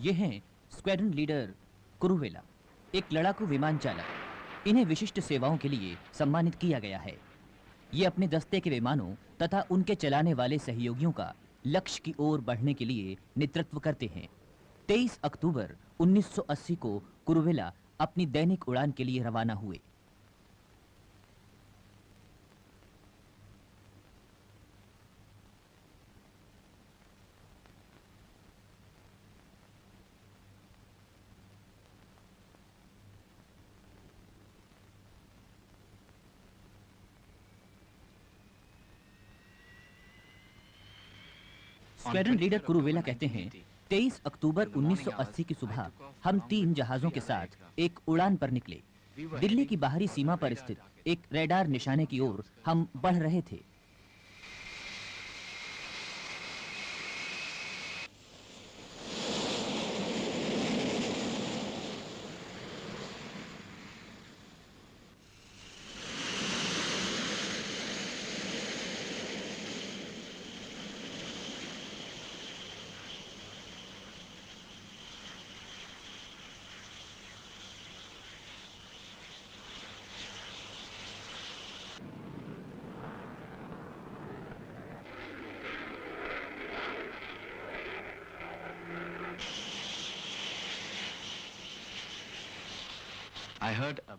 ये हैं squadron leader कुरुवेला, एक लड़ाकू विमान चालक। इन्हें विशिष्ट सेवाओं के लिए सम्मानित किया गया है। ये अपने दस्ते के विमानों तथा उनके चलाने वाले सहयोगियों का लक्ष्य की ओर बढ़ने के लिए नेतृत्व करते हैं। 23 अक्टूबर 1980 को कुरुवेला अपनी दैनिक उड़ान के लिए रवाना हुए। स्क्वाड्रन लीडर कुरुवेला कहते हैं, 23 अक्टूबर 1980 की सुबह हम 3 जहाजों के साथ एक उड़ान पर निकले। दिल्ली की बाहरी सीमा पर स्थित एक रडार निशाने की ओर हम बढ़ रहे थे।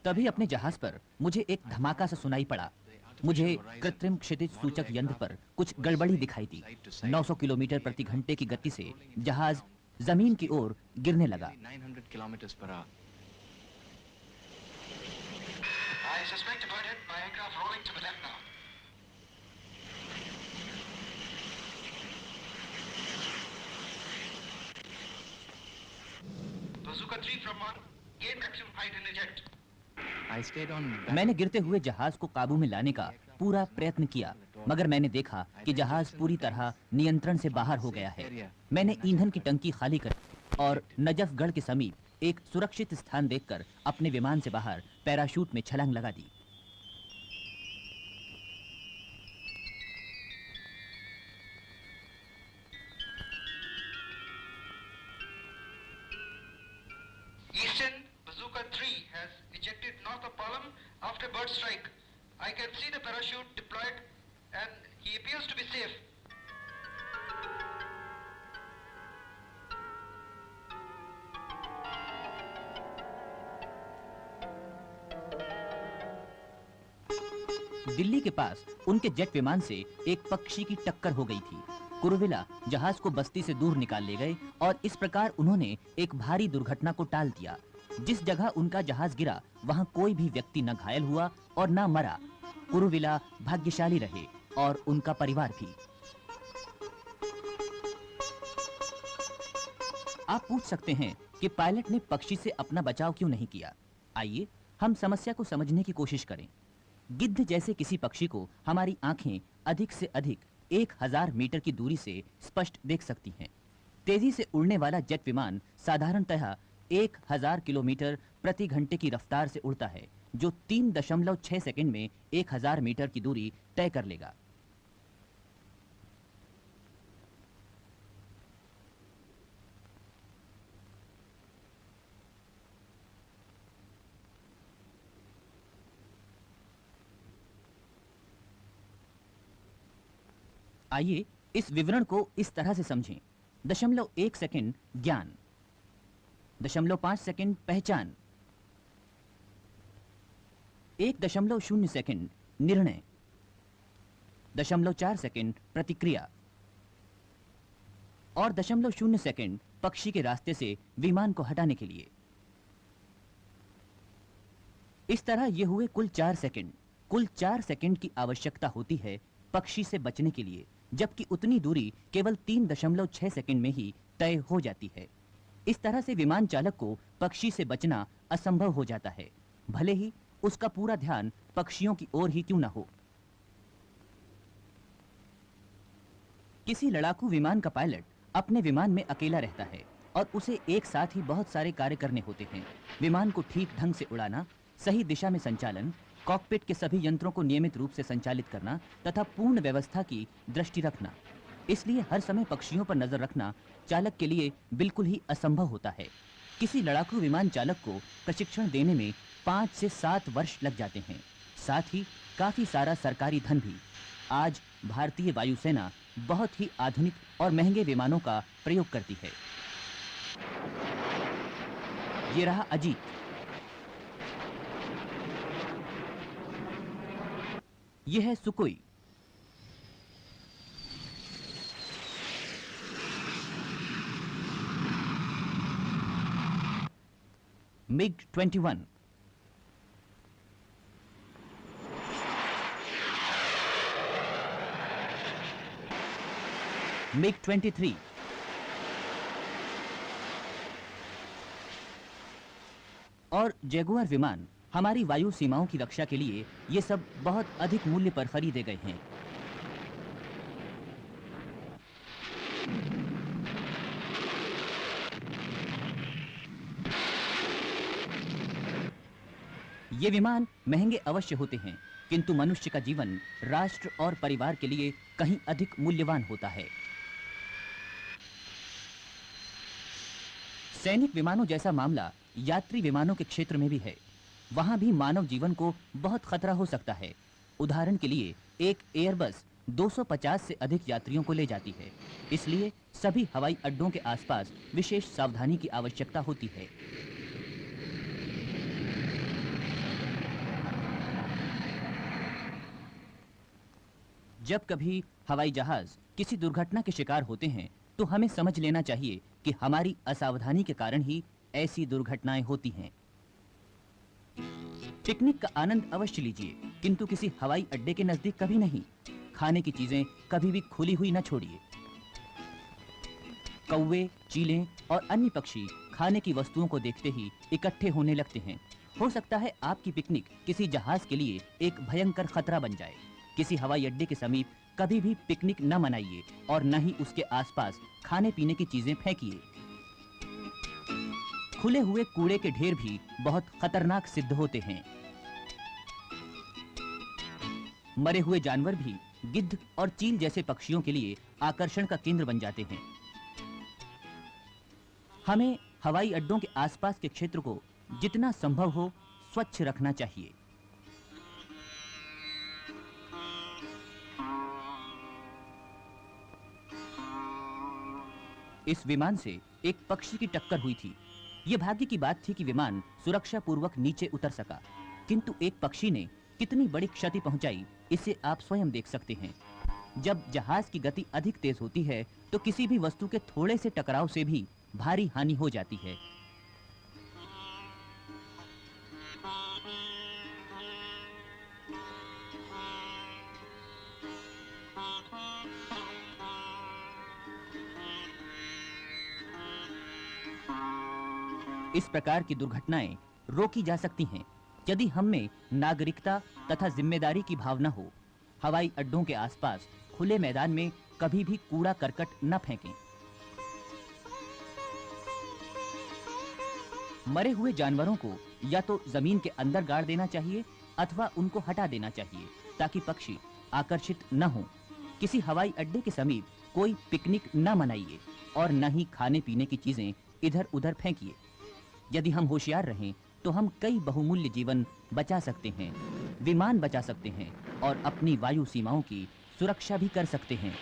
तभी अपने जहाज पर मुझे एक धमाका सा सुनाई पड़ा। मुझे कृत्रिम क्षितिज सूचक यंत्र पर कुछ गड़बड़ी दिखाई दी। 900 किलोमीटर प्रति घंटे की गति से जहाज जमीन की ओर गिरने लगा। मैंने गिरते हुए जहाज को काबू में लाने का पूरा प्रयत्न किया, मगर मैंने देखा कि जहाज पूरी तरह नियंत्रण से बाहर हो गया है। मैंने ईंधन की टंकी खाली कर और नजफगढ़ के समीप एक सुरक्षित स्थान देखकर अपने विमान से बाहर पैराशूट में छलांग लगा दी। After bird strike, I can see the parachute deployed and he appears to be safe. Delhi के पास उनके जेट विमान से एक पक्षी की टक्कर हो गई थी। कुरुवेला जहाज को बस्ती से दूर निकाल ले गए और इस प्रकार उन्होंने एक भारी दुर्घटना को टाल दिया। जिस जगह उनका जहाज गिरा वहां कोई भी व्यक्ति न घायल हुआ और न मरा। कुरुवेला भाग्यशाली रहे और उनका परिवार भी। आप पूछ सकते हैं कि पायलट ने पक्षी से अपना बचाव क्यों नहीं किया। आइए हम समस्या को समझने की कोशिश करें। गिद्ध जैसे किसी पक्षी को हमारी आंखें अधिक से अधिक 1000 मीटर की दूरी से स्पष्ट देख सकती हैं। तेजी से उड़ने वाला जेट विमान साधारणतः 1000 किलोमीटर प्रति घंटे की रफ्तार से उड़ता है, जो 3.6 सेकंड में 1000 मीटर की दूरी तय कर लेगा। आइए इस विवरण को इस तरह से समझें। 0.1 सेकंड ज्ञान, 0.5 सेकंड पहचान, 1.0 सेकंड निर्णय, 0.4 सेकंड प्रतिक्रिया और 0.0 सेकंड पक्षी के रास्ते से विमान को हटाने के लिए। इस तरह ये हुए कुल 4 सेकंड। कुल 4 सेकंड की आवश्यकता होती है पक्षी से बचने के लिए, जबकि उतनी दूरी केवल 3.6 सेकंड में ही तय हो जाती है। इस तरह से विमान चालक को पक्षी से बचना असंभव हो जाता है, भले ही उसका पूरा ध्यान पक्षियों की ओर ही क्यों न हो। किसी लड़ाकू विमान का पायलट अपने विमान में अकेला रहता है और उसे एक साथ ही बहुत सारे कार्य करने होते हैं। विमान को ठीक ढंग से उड़ाना, सही दिशा में संचालन, कॉकपिट के सभी यंत्रों को नियमित रूप से संचालित करना तथा पूर्ण व्यवस्था की दृष्टि रखना। इसलिए हर समय पक्षियों पर नजर रखना चालक के लिए बिल्कुल ही असंभव होता है। किसी लड़ाकू विमान चालक को प्रशिक्षण देने में 5 से 7 वर्ष लग जाते हैं। साथ ही काफी सारा सरकारी धन भी। आज भारतीय वायुसेना बहुत ही आधुनिक और महंगे विमानों का प्रयोग करती है। ये रहा अजीत। ये है सुकोई। MiG-21। MiG-23। और जैगुआर विमान हमारी वायु सीमाओं की रक्षा के लिए ये सब बहुत अधिक मूल्य पर खरीदे गए हैं। ये विमान महंगे अवश्य होते हैं, किंतु मनुष्य का जीवन राष्ट्र और परिवार के लिए कहीं अधिक मूल्यवान होता है। सैनिक विमानों जैसा मामला यात्री विमानों के क्षेत्र में भी है। वहां भी मानव जीवन को बहुत खतरा हो सकता है। उदाहरण के लिए एक एयरबस 250 से अधिक यात्रियों को ले जाती है। इसलिए सभी हवाई अड्डों के आसपास विशेष सावधानी की आवश्यकता होती है। जब कभी हवाई जहाज किसी दुर्घटना के शिकार होते हैं तो हमें समझ लेना चाहिए कि हमारी असावधानी के कारण ही ऐसी दुर्घटनाएं होती हैं। पिकनिक का आनंद अवश्य लीजिए, किंतु किसी हवाई अड्डे के नजदीक कभी नहीं। खाने की चीजें कभी भी खुली हुई न छोड़िए। कौवे, चीलें और अन्य पक्षी खाने की वस्तुओं को देखते ही इकट्ठे होने लगते हैं। हो सकता है आपकी पिकनिक किसी जहाज के लिए एक भयंकर खतरा बन जाए। किसी हवाई अड्डे के समीप कभी भी पिकनिक न मनाइए और न ही उसके आसपास खाने पीने की चीजें फेंकिए। खुले हुए कूड़े के ढेर भी बहुत खतरनाक सिद्ध होते हैं। मरे हुए जानवर भी गिद्ध और चील जैसे पक्षियों के लिए आकर्षण का केंद्र बन जाते हैं। हमें हवाई अड्डों के आसपास के क्षेत्र को जितना संभव हो स्वच्छ रखना चाहिए। इस विमान से एक पक्षी की टक्कर हुई थी। यह भाग्य की बात थी कि विमान सुरक्षा पूर्वक नीचे उतर सका, किंतु एक पक्षी ने कितनी बड़ी क्षति पहुंचाई इसे आप स्वयं देख सकते हैं। जब जहाज की गति अधिक तेज होती है तो किसी भी वस्तु के थोड़े से टकराव से भी भारी हानि हो जाती है। इस प्रकार की दुर्घटनाएं रोकी जा सकती हैं यदि हम में नागरिकता तथा जिम्मेदारी की भावना हो। हवाई अड्डों के आसपास खुले मैदान में कभी भी कूड़ा करकट न फेंकें। मरे हुए जानवरों को या तो जमीन के अंदर गाड़ देना चाहिए अथवा उनको हटा देना चाहिए ताकि पक्षी आकर्षित न हो। किसी हवाई अड्डे के समीप कोई पिकनिक न मनाइए और न ही खाने पीने की चीजें इधर उधर फेंकिए। यदि हम होशियार रहें तो हम कई बहुमूल्य जीवन बचा सकते हैं, विमान बचा सकते हैं और अपनी वायु सीमाओं की सुरक्षा भी कर सकते हैं।